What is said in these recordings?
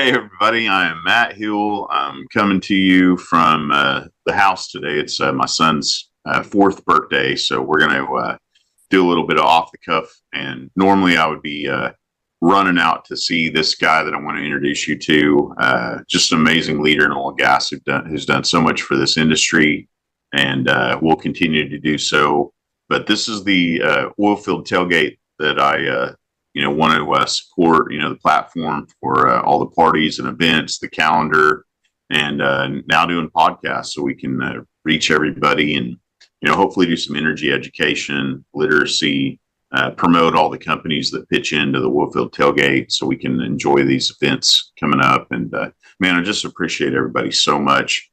Hey everybody, I am Matt Hill. I'm coming to you from the house today. It's my son's fourth birthday, so we're going to do a little bit of off the cuff. And normally I would be running out to see this guy that I want to introduce you to. Just an amazing leader in oil and gas who's done so much for this industry, and will continue to do so. But this is the oilfield tailgate that I want to support, the platform for all the parties and events, the calendar, and now doing podcasts so we can reach everybody and, hopefully do some energy education, literacy, promote all the companies that pitch into the oilfield tailgate so we can enjoy these events coming up. And man, I just appreciate everybody so much.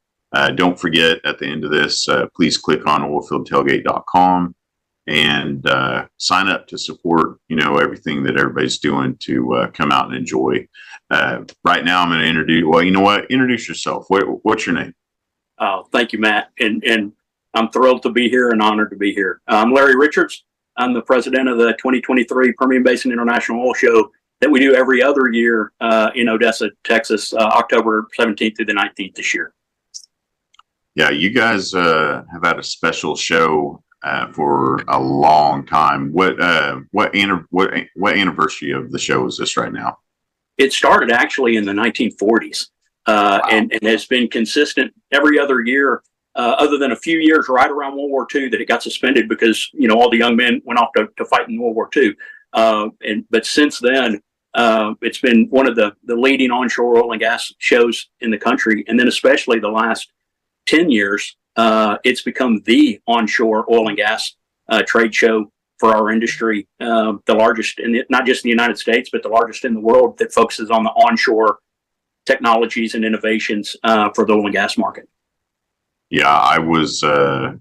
Don't forget at the end of this, please click on oilfieldtailgate.com and sign up to support, everything that everybody's doing to come out and enjoy. Right now, I'm going to introduce yourself. What's your name? Thank you, Matt. And I'm thrilled to be here and honored to be here. I'm Larry Richards. I'm the president of the 2023 Permian Basin International Oil Show that we do every other year in Odessa, Texas, October 17th through the 19th this year. Yeah, you guys have had a special show for a long time. What anniversary of the show is this right now? It started actually in the 1940s, Wow. and has been consistent every other year, other than a few years right around World War II that it got suspended because all the young men went off to fight in World War II. But since then, it's been one of the leading onshore oil and gas shows in the country, and then especially the last 10 years. It's become the onshore oil and gas trade show for our industry, the largest not just in the United States, but the largest in the world that focuses on the onshore technologies and innovations for the oil and gas market. Yeah, I was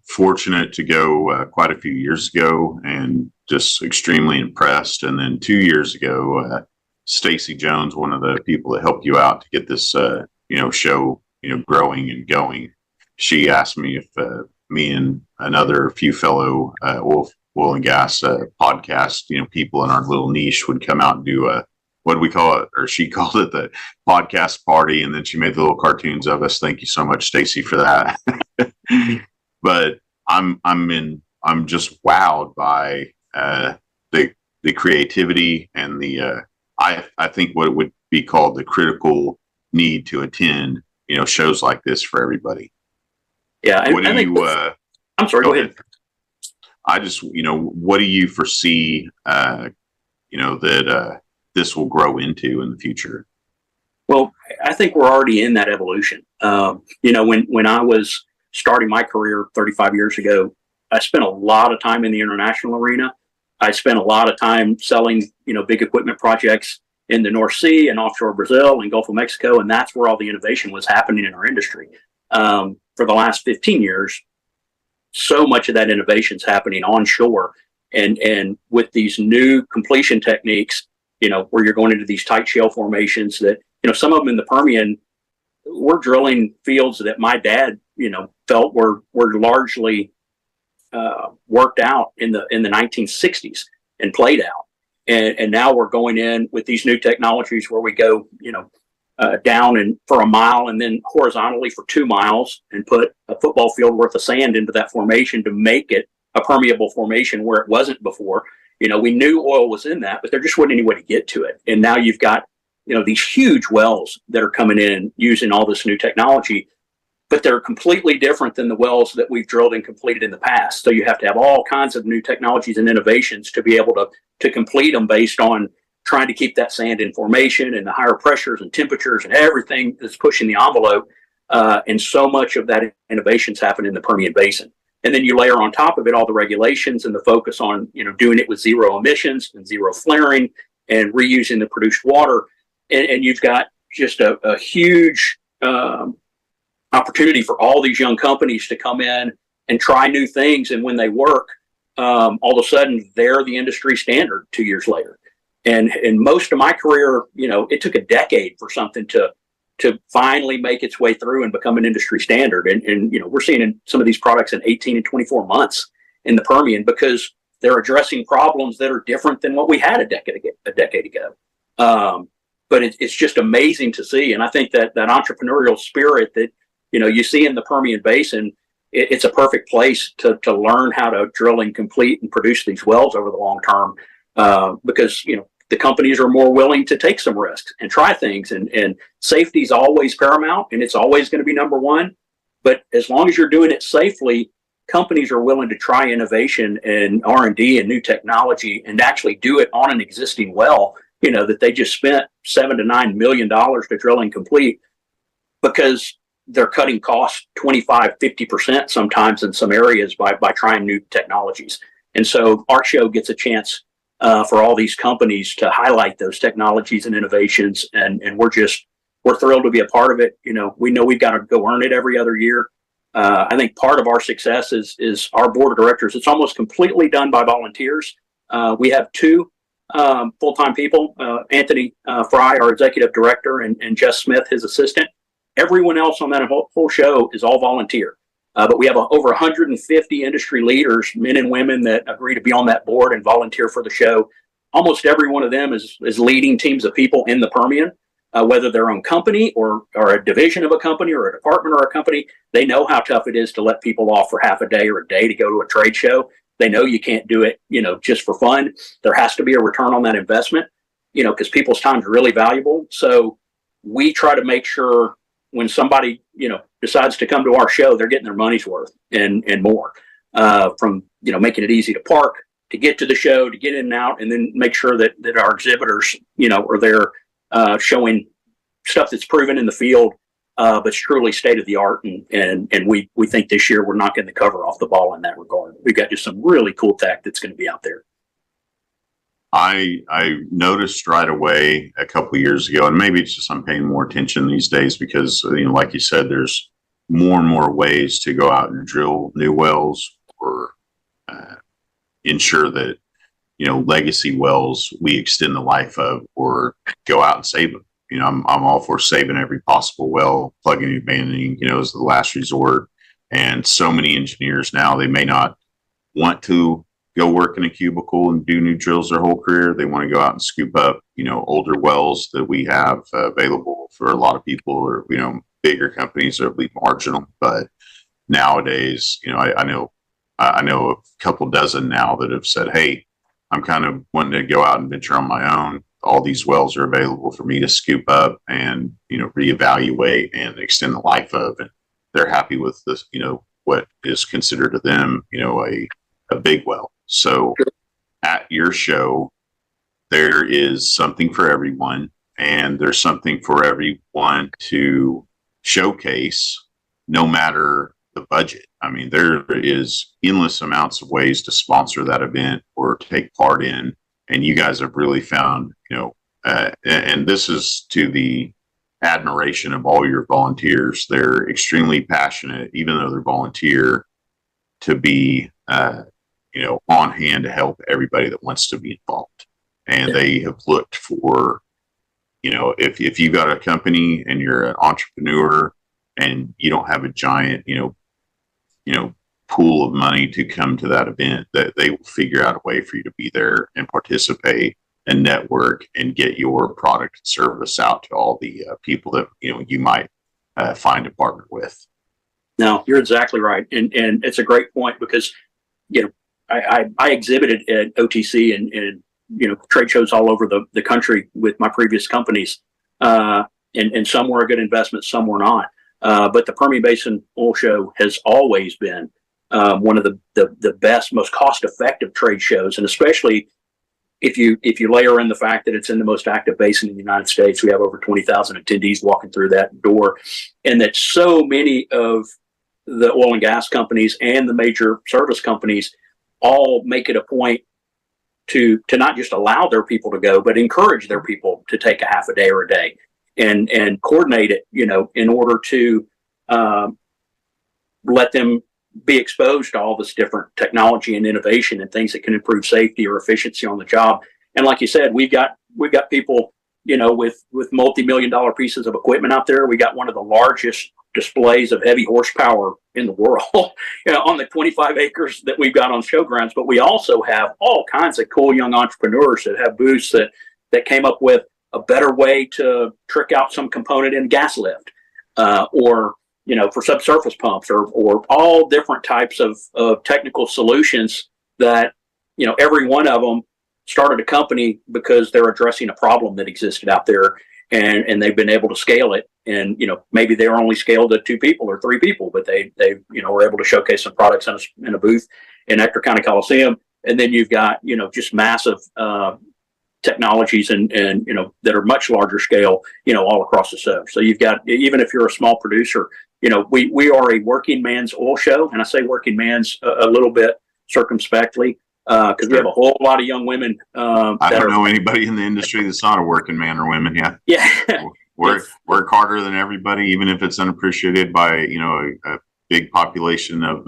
fortunate to go quite a few years ago and just extremely impressed. And then 2 years ago, Stacy Jones, one of the people that helped you out to get this, show, growing and going, she asked me if me and another few fellow oil and gas podcast, people in our little niche would come out and do what do we call it? Or she called it the podcast party. And then she made the little cartoons of us. Thank you so much, Stacy, for that. But I'm just wowed by the creativity and the I think what would be called the critical need to attend, shows like this for everybody. Yeah, What do you? I'm sorry. Go ahead. I just, what do you foresee, that this will grow into in the future? Well, I think we're already in that evolution. When I was starting my career 35 years ago, I spent a lot of time in the international arena. I spent a lot of time selling, big equipment projects in the North Sea and offshore Brazil and Gulf of Mexico, and that's where all the innovation was happening in our industry. For the last 15 years, so much of that innovation is happening onshore, and with these new completion techniques, where you're going into these tight shale formations that, some of them in the Permian, we're drilling fields that my dad, felt were largely worked out in the 1960s and played out. And now we're going in with these new technologies where we go, down and for a mile and then horizontally for 2 miles and put a football field worth of sand into that formation to make it a permeable formation where it wasn't before. We knew oil was in that, but there just wasn't any way to get to it. And now you've got, these huge wells that are coming in using all this new technology, but they're completely different than the wells that we've drilled and completed in the past. So you have to have all kinds of new technologies and innovations to be able to complete them based on trying to keep that sand in formation and the higher pressures and temperatures and everything that's pushing the envelope. And so much of that innovation's happened in the Permian Basin. And then you layer on top of it all the regulations and the focus on, doing it with zero emissions and zero flaring and reusing the produced water. And you've got just a huge opportunity for all these young companies to come in and try new things. And when they work, all of a sudden they're the industry standard 2 years later. And most of my career, it took a decade for something to finally make its way through and become an industry standard. And we're seeing in some of these products in 18 and 24 months in the Permian because they're addressing problems that are different than what we had a decade ago. but it's just amazing to see. And I think that entrepreneurial spirit that, you see in the Permian Basin, it's a perfect place to learn how to drill and complete and produce these wells over the long term, because, the companies are more willing to take some risks and try things, and safety is always paramount, and it's always going to be number one. But as long as you're doing it safely, companies are willing to try innovation and R&D and new technology and actually do it on an existing well, that they just spent $7 to $9 million to drill and complete, because they're cutting costs 25-50% sometimes in some areas by trying new technologies. And so our show gets a chance for all these companies to highlight those technologies and innovations, and we're thrilled to be a part of it. We know we've got to go earn it every other year. I think part of our success is our board of directors. It's almost completely done by volunteers. We have two full-time people, Anthony Fry, our executive director, and Jess Smith, his assistant. Everyone else on that whole show is all volunteer. But we have over 150 industry leaders, men and women, that agree to be on that board and volunteer for the show. Almost every one of them is leading teams of people in the Permian, whether their own company or a division of a company or a department or a company. They know how tough it is to let people off for half a day or a day to go to a trade show. They know you can't do it, just for fun. There has to be a return on that investment, because people's time is really valuable. So we try to make sure when somebody, decides to come to our show, they're getting their money's worth and more, from, making it easy to park, to get to the show, to get in and out, and then make sure that our exhibitors, are there showing stuff that's proven in the field, but it's truly state of the art. And we think this year we're knocking the cover off the ball in that regard. We've got just some really cool tech that's going to be out there. I noticed right away a couple of years ago, and maybe it's just I'm paying more attention these days because, like you said, there's more and more ways to go out and drill new wells or ensure that, legacy wells we extend the life of, or go out and save them. I'm all for saving every possible well. Plugging and abandoning, is the last resort. And so many engineers now, they may not want to go work in a cubicle and do new drills their whole career. They want to go out and scoop up, older wells that we have available for a lot of people, or, bigger companies that be marginal. But nowadays, I know a couple dozen now that have said, hey, I'm kind of wanting to go out and venture on my own. All these wells are available for me to scoop up and, reevaluate and extend the life of. And they're happy with this, what is considered to them, a big well. So at your show, there is something for everyone, and there's something for everyone to showcase, no matter the budget. I mean, there is endless amounts of ways to sponsor that event or take part in. And you guys have really found, and this is to the admiration of all your volunteers. They're extremely passionate, even though they're volunteer, to be, on hand to help everybody that wants to be involved. And they have looked for, if you've got a company and you're an entrepreneur and you don't have a giant, pool of money to come to that event, that they will figure out a way for you to be there and participate and network and get your product and service out to all the people that, you might find a partner with. No, you're exactly right. And it's a great point because, I exhibited at OTC and trade shows all over the country with my previous companies, and some were a good investment, some were not. But the Permian Basin Oil Show has always been one of the best, most cost-effective trade shows, and especially if you layer in the fact that it's in the most active basin in the United States. We have over 20,000 attendees walking through that door, and that so many of the oil and gas companies and the major service companies all make it a point to not just allow their people to go, but encourage their people to take a half a day or a day and coordinate it, in order to let them be exposed to all this different technology and innovation and things that can improve safety or efficiency on the job. And like you said, we've got people, with multi-million-dollar pieces of equipment out there. We got one of the largest displays of heavy horsepower in the world, on the 25 acres that we've got on showgrounds. But we also have all kinds of cool young entrepreneurs that have booths that came up with a better way to trick out some component in gas lift, or for subsurface pumps, or all different types of technical solutions that, every one of them started a company because they're addressing a problem that existed out there, and they've been able to scale it. And, maybe they were only scaled to 2 people or 3 people, but they were able to showcase some products in a booth in Ector County Coliseum. And then you've got, just massive, technologies and that are much larger scale, all across the show. So you've got, even if you're a small producer, we are a working man's oil show. And I say working man's a little bit circumspectly, because we have a whole lot of young women. I don't know anybody in the industry that's not a working man or women yet. Yeah. Work harder than everybody, even if it's unappreciated by, a big population of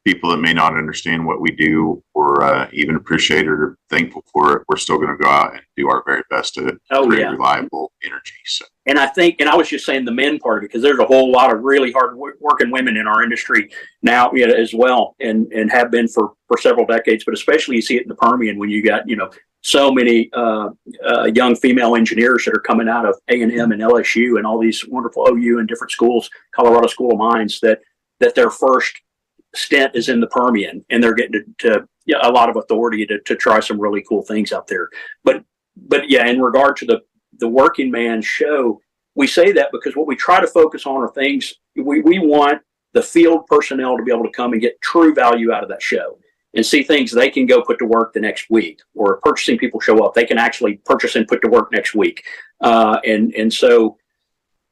people that may not understand what we do, or even appreciate it or thankful for it. We're still going to go out and do our very best to create reliable energy. So. And I was just saying the men part of it, because there's a whole lot of really hard working women in our industry now, as well, and have been for several decades, but especially you see it in the Permian when you got, so many young female engineers that are coming out of A&M and LSU and all these wonderful OU and different schools, Colorado School of Mines, that their first stint is in the Permian, and they're getting to a lot of authority to try some really cool things out there. But yeah, in regard to the working man show, we say that because what we try to focus on are things we want the field personnel to be able to come and get true value out of that show, and see things they can go put to work the next week, or purchasing people show up, they can actually purchase and put to work next week. And so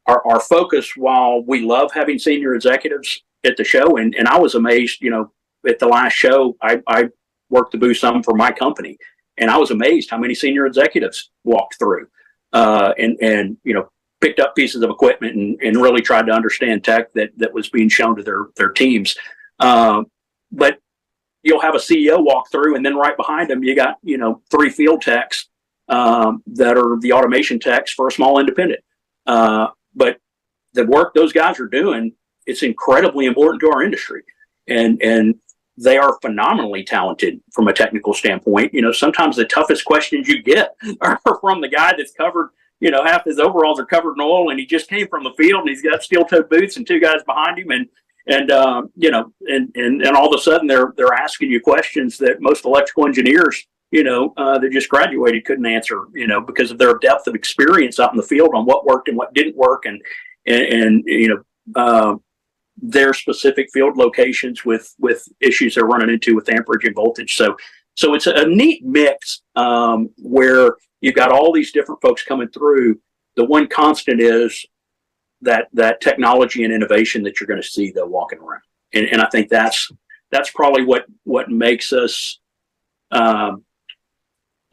our focus, while we love having senior executives at the show, and I was amazed, at the last show, I worked the booth some for my company, and I was amazed how many senior executives walked through, and picked up pieces of equipment and really tried to understand tech that was being shown to their teams. But you'll have a CEO walk through, and then right behind them, you got, 3 field techs that are the automation techs for a small independent. But the work those guys are doing, it's incredibly important to our industry, and they are phenomenally talented from a technical standpoint. Sometimes the toughest questions you get are from the guy that's covered, half his overalls are covered in oil, and he just came from the field, and he's got steel-toed boots and 2 guys behind him, and all of a sudden they're asking you questions that most electrical engineers, that just graduated couldn't answer, because of their depth of experience out in the field on what worked and what didn't work, and their specific field locations with issues they're running into with amperage and voltage. So it's a neat mix, where you've got all these different folks coming through. The one constant is that technology and innovation that you're going to see though walking around. And I think that's probably what makes us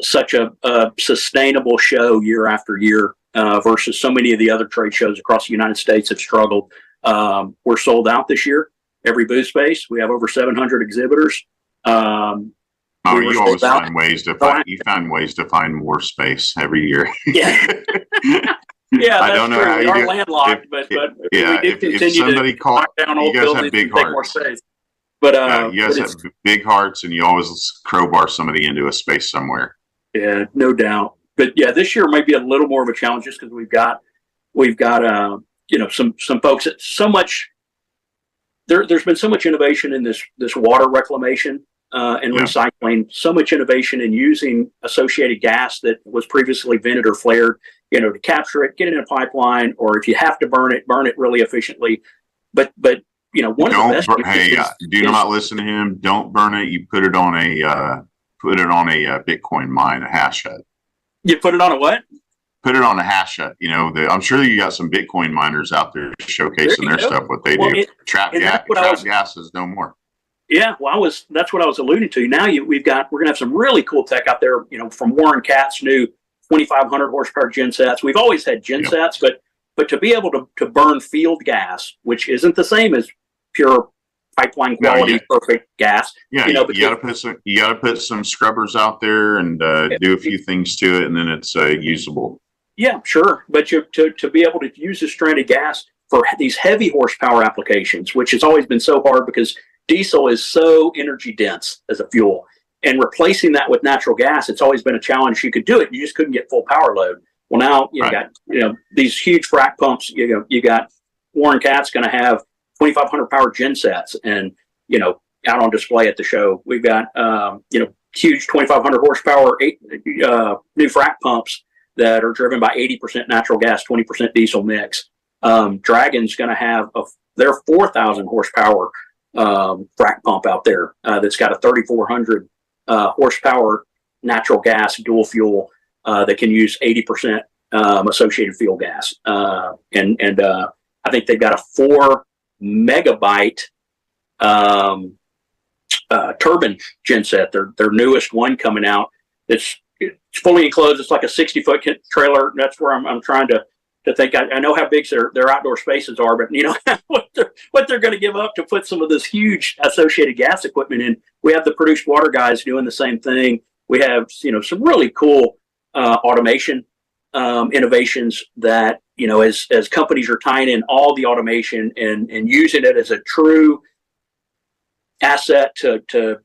such a sustainable show year after year, versus so many of the other trade shows across the United States have struggled. We're sold out this year, every booth space. We have over 700 exhibitors. You always find ways to find ways to find more space every year. Yeah. Yeah, I don't know how you are landlocked, but yeah, we did continue to knock down old buildings and take more space. But you guys have big hearts, and you always crowbar somebody into a space somewhere. Yeah, no doubt. But yeah, this year might be a little more of a challenge, just because we've got some folks that so much. There's been so much innovation in this water reclamation and recycling. So much innovation in using associated gas that was previously vented or flared, to capture it, get it in a pipeline, or if you have to burn it really efficiently. But one of the best. Do not listen to him. Don't burn it. You put it on a Bitcoin mine, a hash hut. You put it on a what? Put it on a hash hut. I'm sure you got some Bitcoin miners out there showcasing their stuff, what they do. Trap gases no more. Yeah, well, that's what I was alluding to. Now we're going to have some really cool tech out there, from Warren Catt's new 2,500 horsepower gensets. We've always had gensets, but to be able to burn field gas, which isn't the same as pure pipeline quality, perfect gas. Yeah, you got to put some scrubbers out there and do a few things to it, and then it's usable. Yeah, sure. But to be able to use this stranded gas for these heavy horsepower applications, which has always been so hard because diesel is so energy dense as a fuel, and replacing that with natural gas, it's always been a challenge. You could do it, you just couldn't get full power load. Well, now you Right. got these huge frac pumps. You got Warren Cat's going to have 2,500 power gensets, and out on display at the show, we've got huge 2,500 horsepower new frac pumps that are driven by 80% natural gas, 20% diesel mix. Dragon's going to have their 4,000 horsepower frac pump out there that's got a 3,400 horsepower natural gas dual fuel that can use 80% associated fuel gas. And I think they've got a 4 megabyte turbine genset, their newest one coming out. It's fully enclosed. It's like a 60-foot trailer. That's where I'm trying to think. I know how big their outdoor spaces are, but what they're going to give up to put some of this huge associated gas equipment in. We have the produced water guys doing the same thing. We have some really cool automation innovations that as companies are tying in all the automation and using it as a true asset to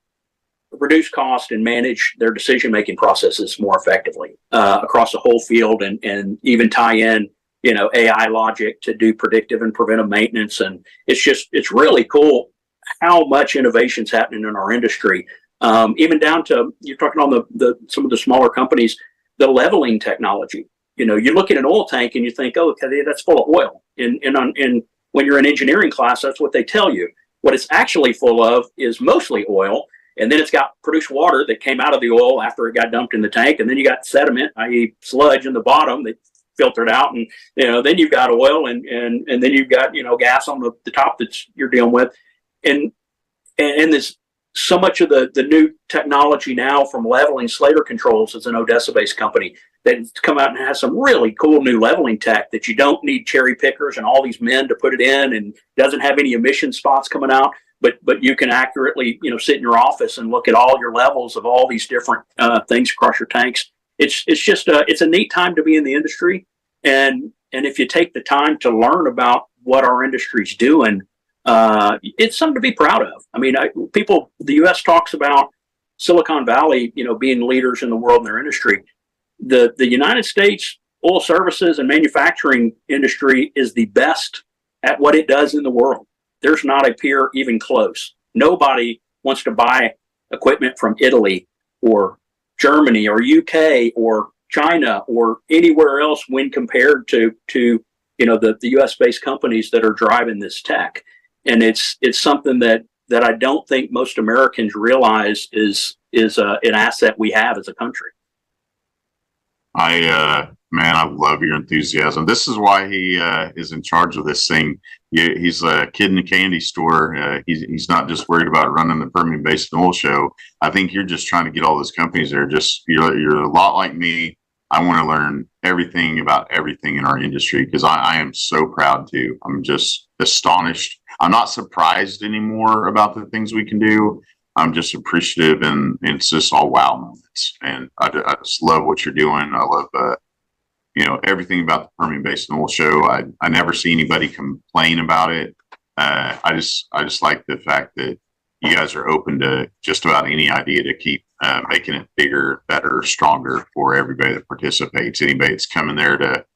reduce cost and manage their decision-making processes more effectively across the whole field, and even tie in AI logic to do predictive and preventive maintenance. And it's really cool how much innovation's happening in our industry, even down to, you're talking on some of the smaller companies, the leveling technology. You look at an oil tank and you think, oh, okay, that's full of oil, and when you're in engineering class, that's what they tell you. What it's actually full of is mostly oil, and then it's got produced water that came out of the oil after it got dumped in the tank, and then you got sediment, i.e. sludge in the bottom that filtered out, and then you've got oil, and then you've got gas on the top that you're dealing with, and there's so much of the new technology now from leveling. Slater Controls is an Odessa-based company that's come out and has some really cool new leveling tech that you don't need cherry pickers and all these men to put it in, and doesn't have any emission spots coming out, but you can accurately sit in your office and look at all your levels of all these different things across your tanks. It's just it's a neat time to be in the industry, and if you take the time to learn about what our industry's doing, it's something to be proud of. I mean, the U.S. talks about Silicon Valley, being leaders in the world in their industry. The United States oil services and manufacturing industry is the best at what it does in the world. There's not a peer even close. Nobody wants to buy equipment from Italy or Germany or UK or China or anywhere else when compared to the US-based companies that are driving this tech. And it's something that I don't think most Americans realize is an asset we have as a country. Man, I love your enthusiasm. This is why he is in charge of this thing. He's a kid in a candy store. He's not just worried about running the Permian Basin Oil Show. I think you're just trying to get all those companies there. You're a lot like me. I want to learn everything about everything in our industry, because I am so proud to. I'm just astonished. I'm not surprised anymore about the things we can do. I'm just appreciative, and it's just all wow moments. And I just love what you're doing. I love, everything about the Permian Basin Oil Show. I never see anybody complain about it. I just like the fact that you guys are open to just about any idea to keep making it bigger, better, stronger for everybody that participates. Anybody that's coming there to,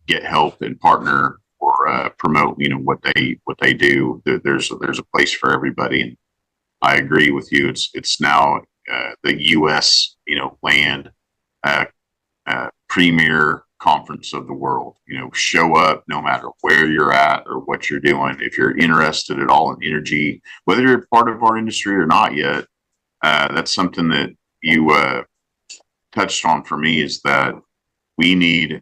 get help and partner or promote, what they do. There's a place for everybody. And I agree with you. It's now the U.S. land premier conference of the world. Show up no matter where you're at or what you're doing. If you're interested at all in energy, whether you're part of our industry or not yet, that's something that you touched on for me, is that we need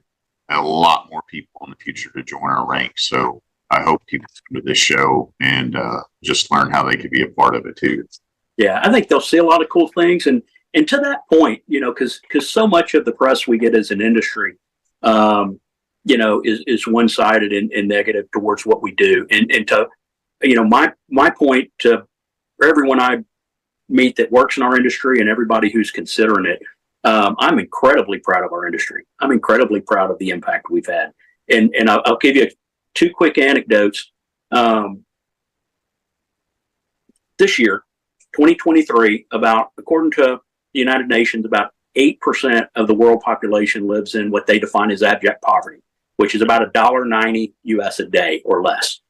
a lot more people in the future to join our ranks. So I hope people come to this show and just learn how they could be a part of it too. Yeah, I think they'll see a lot of cool things. And to that point, because so much of the press we get as an industry, is one-sided and negative towards what we do. And to, my point to everyone I meet that works in our industry and everybody who's considering it, I'm incredibly proud of our industry. I'm incredibly proud of the impact we've had. And I'll give you 2 quick anecdotes. This year, 2023, according to the United Nations, about 8% of the world population lives in what they define as abject poverty, which is about $1.90 US a day or less.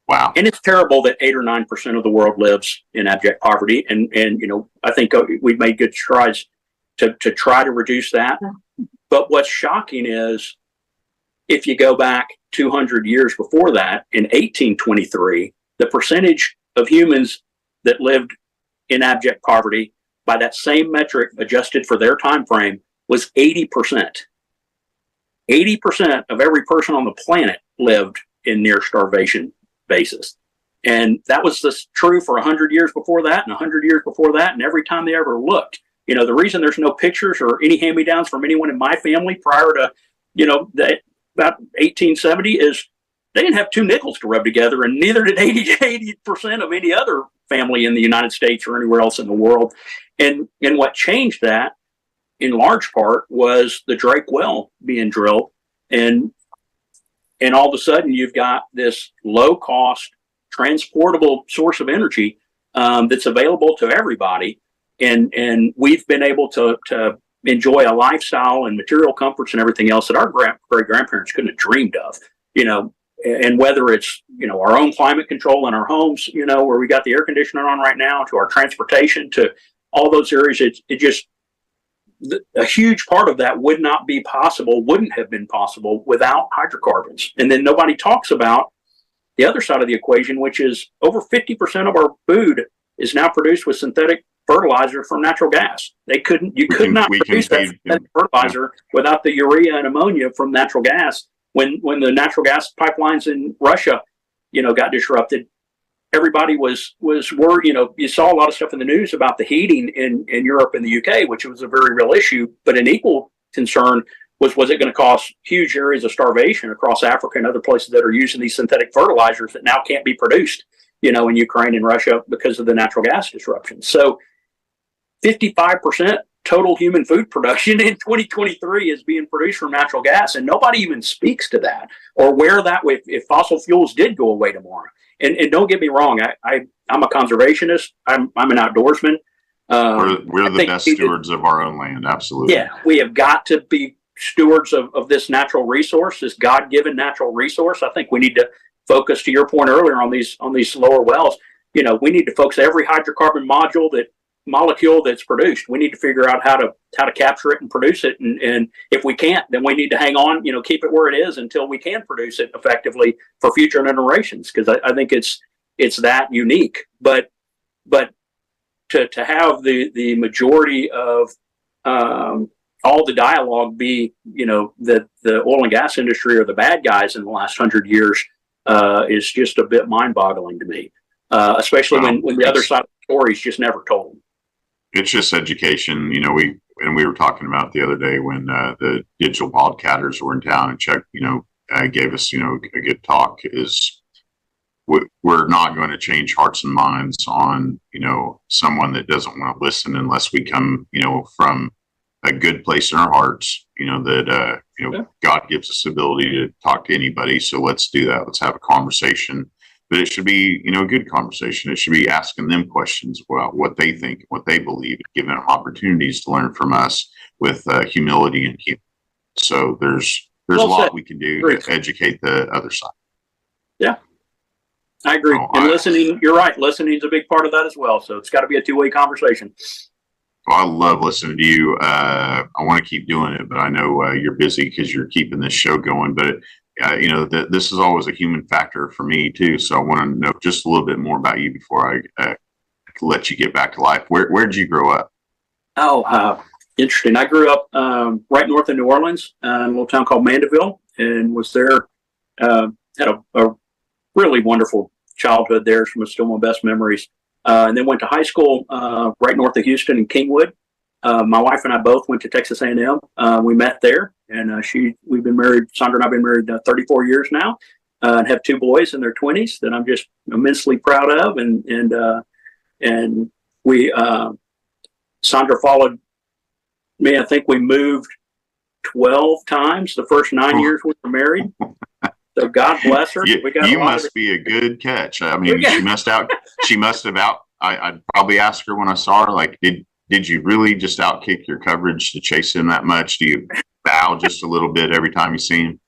Wow. And it's terrible that 8 or 9% of the world lives in abject poverty. And you know, I think we've made good strides to try to reduce that. But what's shocking is if you go back 200 years before that, in 1823, the percentage of humans that lived in abject poverty by that same metric adjusted for their time frame was 80%. 80% of every person on the planet lived in near starvation basis. And that was true for 100 years before that and 100 years before that. And every time they ever looked, you know, the reason there's no pictures or any hand-me-downs from anyone in my family prior to, you know, about 1870 is they didn't have 2 nickels to rub together, and neither did 80% of any other family in the United States or anywhere else in the world. And what changed that in large part was the Drake well being drilled. And all of a sudden you've got this low cost transportable source of energy that's available to everybody. And we've been able to enjoy a lifestyle and material comforts and everything else that our great grandparents couldn't have dreamed of, you know. And whether it's, you know, our own climate control in our homes, you know, where we got the air conditioner on right now, to our transportation, to all those areas, it just, a huge part of that wouldn't have been possible without hydrocarbons. And then nobody talks about the other side of the equation, which is over 50% of our food is now produced with synthetic fertilizer from natural gas. You could not produce that synthetic fertilizer without the urea and ammonia from natural gas. When the natural gas pipelines in Russia, you know, got disrupted, everybody was worried. You know, you saw a lot of stuff in the news about the heating in Europe and the UK, which was a very real issue. But an equal concern was it going to cause huge areas of starvation across Africa and other places that are using these synthetic fertilizers that now can't be produced, you know, in Ukraine and Russia because of the natural gas disruption. So 55% total human food production in 2023 is being produced from natural gas, and nobody even speaks to that or where that if fossil fuels did go away tomorrow. And don't get me wrong, I'm a conservationist. I'm an outdoorsman. We're the best stewards of our own land. Absolutely. Yeah, we have got to be stewards of this natural resource, this God-given natural resource. I think we need to focus, to your point earlier, on these lower wells. You know, we need to focus every hydrocarbon molecule that's produced. We need to figure out how to capture it and produce it. And if we can't, then we need to hang on, you know, keep it where it is until we can produce it effectively for future generations. Because I think it's that unique. But to have the majority of all the dialogue be, you know, that the oil and gas industry are the bad guys in the last 100 years is just a bit mind-boggling to me. Especially when the other side of the story is just never told. It's just education. You know, we were talking about the other day when the digital podcatters were in town and gave us, you know, a good talk. Is we're not going to change hearts and minds on, you know, someone that doesn't want to listen unless we come, you know, from a good place in our hearts, you know, that, you know, God gives us the ability to talk to anybody. So let's do that. Let's have a conversation. But it should be, you know, a good conversation. It should be asking them questions about what they think, what they believe, giving them opportunities to learn from us with humility and humor. So there's a lot we can do to educate the other side. Yeah, I agree. And listening, you're right. Listening is a big part of that as well. So it's got to be a two-way conversation. Well, I love listening to you. I want to keep doing it, but I know you're busy because you're keeping this show going. But you know, this is always a human factor for me too. So I want to know just a little bit more about you before I let you get back to life. Where did you grow up? Oh, interesting. I grew up right north of New Orleans, in a little town called Mandeville, and was there. Had a really wonderful childhood there. Some of still my best memories. And then went to high school right north of Houston in Kingwood. My wife and I both went to Texas A&M. We met there, and we've been married. Sandra and I've been married 34 years now, and have 2 boys in their 20s that I'm just immensely proud of. And we Sandra followed me. I think we moved 12 times the first 9 years we were married. So God bless her. You must be a good catch. I mean, she must have I'd probably ask her when I saw her, like, did did you really just outkick your coverage to chase him that much? Do you bow just a little bit every time you see him?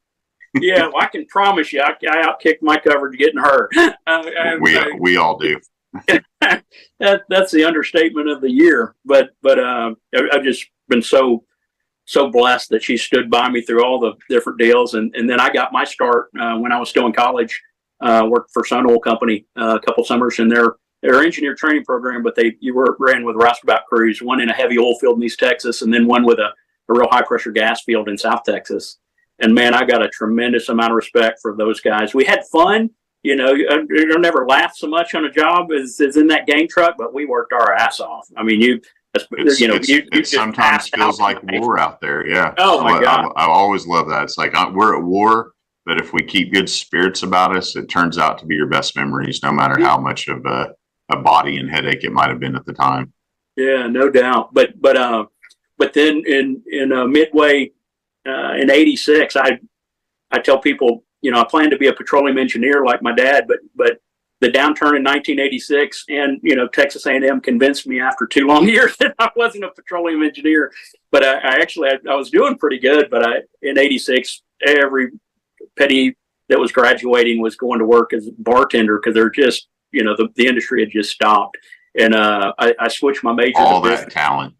Yeah, well, I can promise you, I outkicked my coverage getting hurt. We all do. That's the understatement of the year. But I've just been so blessed that she stood by me through all the different deals. And then I got my start when I was still in college. Worked for Sun Oil Company a couple summers in their engineer training program, but ran with roustabout crews, one in a heavy oil field in East Texas, and then one with a real high pressure gas field in South Texas. And man, I got a tremendous amount of respect for those guys. We had fun, you'll never laugh so much on a job as in that gang truck, but we worked our ass off. I mean, it sometimes feels like war out there. Yeah. Oh my God. I always love that. It's like we're at war, but if we keep good spirits about us, it turns out to be your best memories, no matter how much of a body and headache it might have been at the time. Yeah, no doubt. But then in midway in '86, I tell people, I planned to be a petroleum engineer like my dad, but the downturn in 1986 and Texas A&M convinced me after 2 long years that I wasn't a petroleum engineer. But I was doing pretty good. But in '86, every penny that was graduating was going to work as a bartender because they're just the industry had just stopped. And I switched my major. All that talent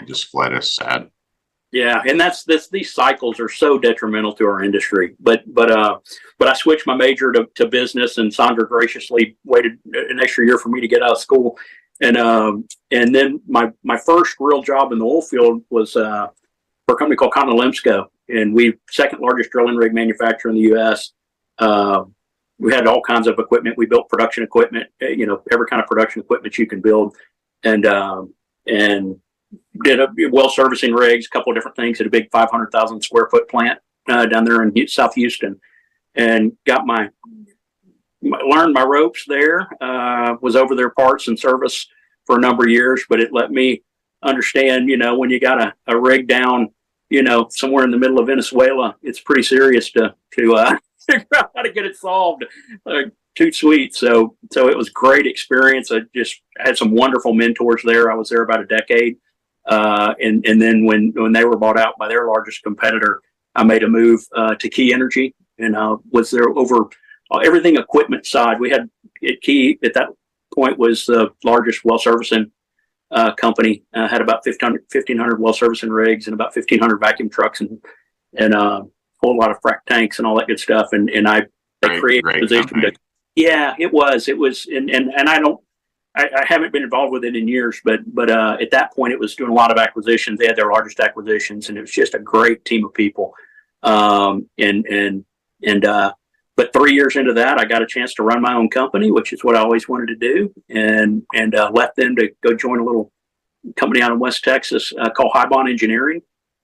just fled us. Sad. Yeah, and that's these cycles are so detrimental to our industry. But I switched my major to business, and Sandra graciously waited an extra year for me to get out of school. And then my first real job in the oil field was for a company called Continental Emsco, and we second largest drilling rig manufacturer in the U.S. We had all kinds of equipment. We built production equipment, every kind of production equipment you can build, and did well servicing rigs, a couple of different things at a big 500,000 square foot plant down there in South Houston, and learned my ropes there. Was over their parts and service for a number of years, but it let me understand, when you got a rig down, somewhere in the middle of Venezuela, it's pretty serious to figure out how to get it solved. Too sweet. So it was great experience. I just had some wonderful mentors there. I was there about a decade. And then when they were bought out by their largest competitor, I made a move to Key Energy, and was there over everything equipment side. We had Key at that point was the largest well servicing company. Had about 1,500 well servicing rigs and about 1,500 vacuum trucks and a whole lot of frac tanks and all that good stuff. And I created a position to. Yeah, it was, and I haven't been involved with it in years, but at that point it was doing a lot of acquisitions. They had their largest acquisitions, and it was just a great team of people. But 3 years into that, I got a chance to run my own company, which is what I always wanted to do, and left them to go join a little company out in West Texas called Highbond Engineering.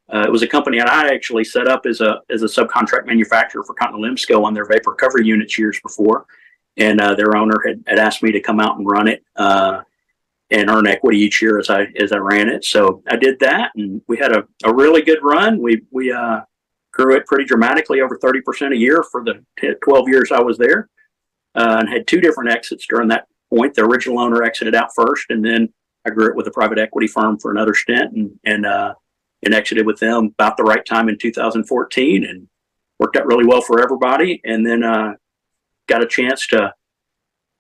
It was a company that I actually set up as a subcontract manufacturer for Continental Emsco on their vapor recovery units years before. And their owner had asked me to come out and run it and earn equity each year as I ran it. So I did that, and we had a really good run. We grew it pretty dramatically, over 30% a year for the 12 years I was there, and had 2 different exits during that point. The original owner exited out first, and then I grew it with a private equity firm for another stint, and exited with them about the right time in 2014, and worked out really well for everybody. And then got a chance to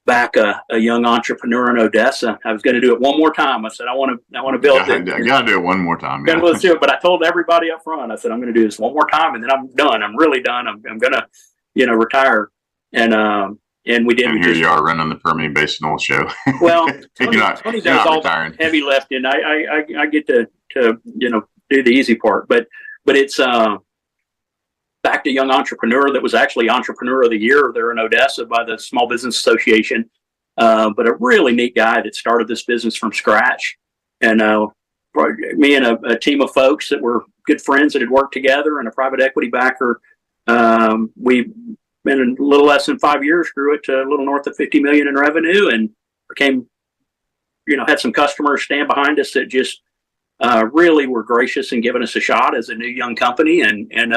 back a young entrepreneur in Odessa. I was going to do it one more time. I said, I want to build it. I got to do it one more time. Yeah. Let's do it. But I told everybody up front, I said, I'm going to do this one more time, and then I'm done. I'm really done. I'm going to, retire. And we did. And here you are running the Permian Basin oil show. Well, Tony does all the heavy lifting. I get to do the easy part, but it's backed a young entrepreneur that was actually Entrepreneur of the Year there in Odessa by the Small Business Association, but a really neat guy that started this business from scratch. And me and a team of folks that were good friends that had worked together, and a private equity backer, we in a little less than 5 years grew it to a little north of 50 million in revenue, and became, had some customers stand behind us that just really were gracious in giving us a shot as a new young company. And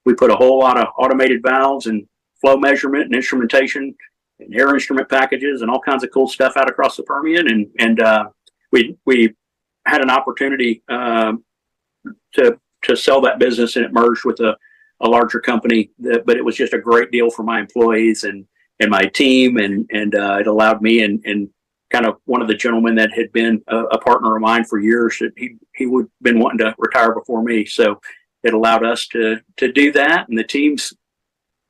we put a whole lot of automated valves and flow measurement and instrumentation and air instrument packages and all kinds of cool stuff out across the Permian. And we had an opportunity to sell that business, and it merged with a larger company. But it was just a great deal for my employees and my team, and it allowed me and kind of one of the gentlemen that had been a partner of mine for years, that he would been wanting to retire before me. So it allowed us to do that, and the team's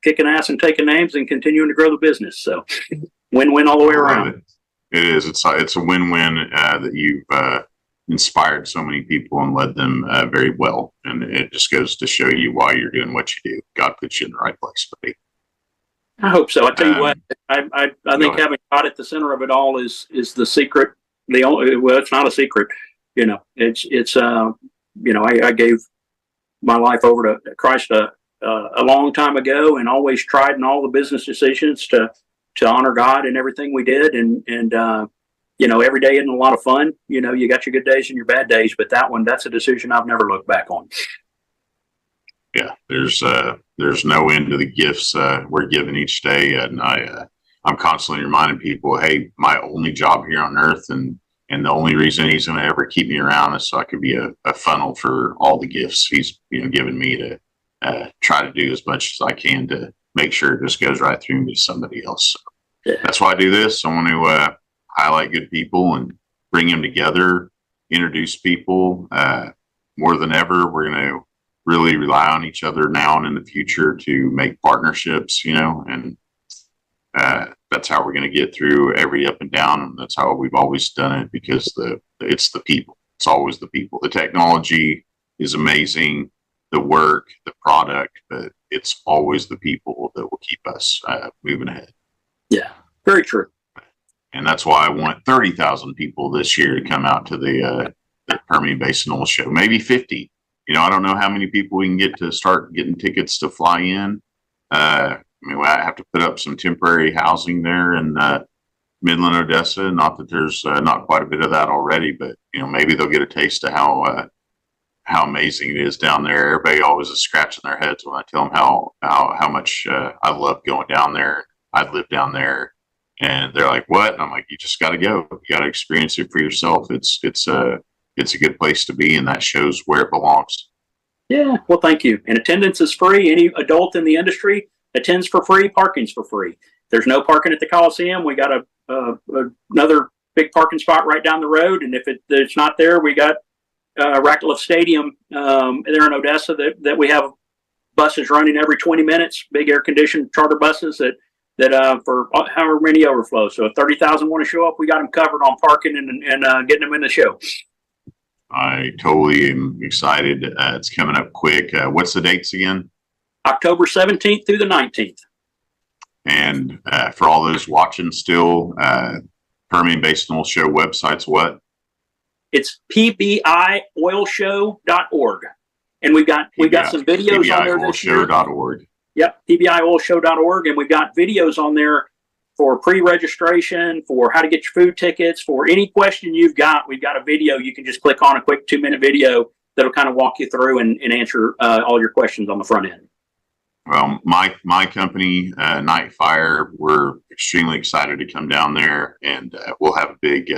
kicking ass and taking names and continuing to grow the business. So win-win all the way around. It is. It's a win-win that you've inspired so many people and led them very well. And it just goes to show you why you're doing what you do. God puts you in the right place, buddy. I hope so. I tell you what, I think having God at the center of it all is the secret. Well, it's not a secret. It's I gave my life over to Christ a long time ago, and always tried in all the business decisions to honor God in everything we did. And every day isn't a lot of fun. You got your good days and your bad days, but that's a decision I've never looked back on. Yeah, there's no end to the gifts we're given each day, and I'm constantly reminding people, hey, my only job here on earth, and the only reason he's going to ever keep me around is so I could be a funnel for all the gifts he's given me to try to do as much as I can to make sure it just goes right through me to somebody else. So that's why I do this. I want to highlight good people and bring them together, introduce people. More than ever, we're going to really rely on each other now and in the future to make partnerships, and that's how we're going to get through every up and down. And that's how we've always done it, because it's the people. It's always the people. The technology is amazing, the work, the product, but it's always the people that will keep us moving ahead. Yeah, very true. And that's why I want 30,000 people this year to come out to the Permian Basin Oil Show, maybe 50. I don't know how many people we can get to start getting tickets to fly in. I have to put up some temporary housing there in Midland, Odessa. Not that there's not quite a bit of that already, but maybe they'll get a taste of how amazing it is down there. Everybody always is scratching their heads when I tell them how much I love going down there. I live down there, and they're like, "What?" And I'm like, "You just got to go. You got to experience it for yourself. It's a good place to be, and that shows where it belongs." Yeah, well, thank you. And attendance is free. Any adult in the industry attends for free. Parking's for free. There's no parking at the Coliseum. We got another big parking spot right down the road, and if it's not there, we got Ratcliffe Stadium there in Odessa that we have buses running every 20 minutes, big air-conditioned charter buses that for however many overflow. So if 30,000 want to show up, we got them covered on parking and getting them in the show. I totally am excited. It's coming up quick. What's the dates again? October 17th through the 19th. And for all those watching still, Permian Basin Oil Show website's what? It's PBIOilshow.org. And we've got some videos on there this year. PBIOilshow.org. Yep, PBIOilshow.org. And we've got videos on there for pre-registration, for how to get your food tickets, for any question you've got. We've got a video. You can just click on a quick 2-minute video that'll kind of walk you through and answer all your questions on the front end. Well, my company, Night Fire, we're extremely excited to come down there, and we'll have a big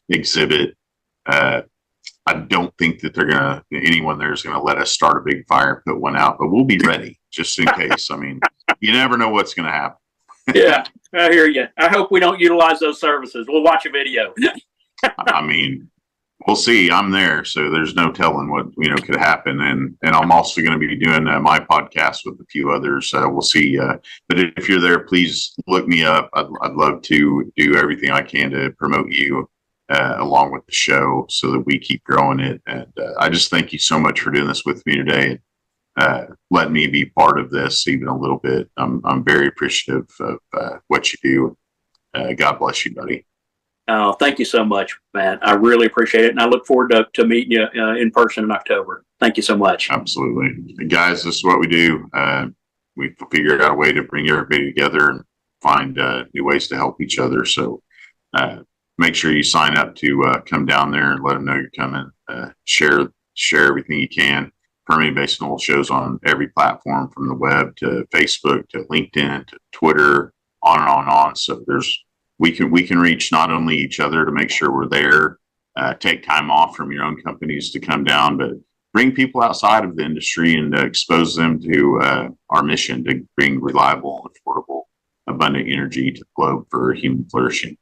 exhibit. I don't think that anyone there is going to let us start a big fire and put one out, but we'll be ready just in case. You never know what's going to happen. Yeah, I hear you. I hope we don't utilize those services. We'll watch a video. We'll see. I'm there, so there's no telling what could happen. And I'm also going to be doing my podcast with a few others. We'll see. But if you're there, please look me up. I'd love to do everything I can to promote you along with the show, so that we keep growing it. And I just thank you so much for doing this with me today. Let me be part of this even a little bit. I'm very appreciative of what you do. God bless you, buddy. Oh, thank you so much, Matt. I really appreciate it. And I look forward to meeting you in person in October. Thank you so much. Absolutely. And guys, this is what we do. We figured out a way to bring everybody together and find new ways to help each other. So make sure you sign up to come down there and let them know you're coming. Share everything you can. Permian Basin Oil Shows on every platform, from the web to Facebook to LinkedIn to Twitter, on and on and on. So we can reach not only each other to make sure we're there, take time off from your own companies to come down, but bring people outside of the industry and expose them to our mission to bring reliable, affordable, abundant energy to the globe for human flourishing.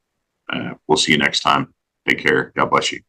We'll see you next time. Take care. God bless you.